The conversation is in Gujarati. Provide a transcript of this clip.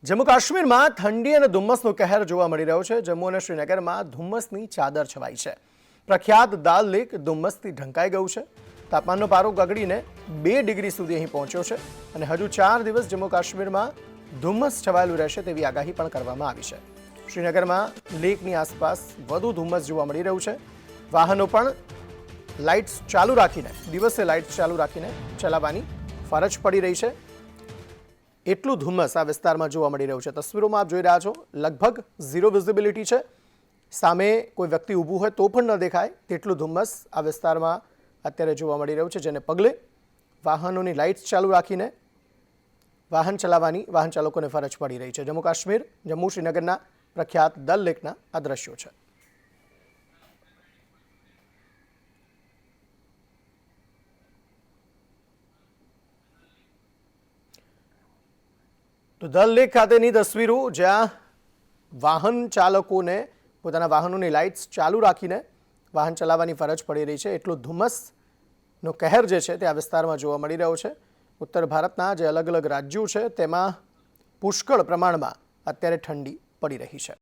જમ્મુ કાશ્મીરમાં ઠંડી અને ધુમ્મસનો કહેર જોવા મળી રહ્યો છે। જમ્મુ અને શ્રીનગરમાં ધુમ્મસની ચાદર છવાઈ છે। પ્રખ્યાત દાલ લેક ધુમ્મસથી ઢંકાઈ ગયું છે। તાપમાનનો પારો ગગડીને 2 ડિગ્રી સુધી અહીં પહોંચ્યો છે અને હજુ 4 દિવસ જમ્મુ કાશ્મીરમાં ધુમ્મસ છવાયેલું રહેશે તેવી આગાહી પણ કરવામાં આવી છે। શ્રીનગરમાં લેકની આસપાસ વધુ ધુમ્મસ જોવા મળી રહ્યું છે। વાહનો પણ લાઇટ્સ ચાલુ રાખીને દિવસે લાઇટ્સ ચાલુ રાખીને ચલાવવાની ફરજ પડી રહી છે। એટલું ધુમ્મસ આ વિસ્તારમાં જોવા મળી રહ્યું છે। તસવીરોમાં આપ જોઈ રહ્યા છો, લગભગ ઝીરો વિઝિબિલિટી છે। સામે કોઈ વ્યક્તિ ઊભું હોય તો પણ ન દેખાય તેટલું ધુમ્મસ આ વિસ્તારમાં અત્યારે જોવા મળી રહ્યું છે, જેને પગલે વાહનોની લાઇટ્સ ચાલુ રાખીને વાહન ચલાવવાની વાહન ચાલકોને ફરજ પડી રહી છે। જમ્મુ શ્રીનગરના પ્રખ્યાત દલ લેકના આ દ્રશ્યો છે। તો દલ લેક ખાતેની તસવીરો, જ્યાં વાહન ચાલકોને પોતાના વાહનોની લાઇટ્સ ચાલુ રાખીને વાહન ચલાવવાની ફરજ પડી રહી છે। એટલો ધુમ્મસનો કહેર જે છે તે આ વિસ્તારમાં જોવા મળી રહ્યો છે। ઉત્તર ભારતના જે અલગ અલગ રાજ્યો છે તેમાં પુષ્કળ પ્રમાણમાં અત્યારે ઠંડી પડી રહી છે।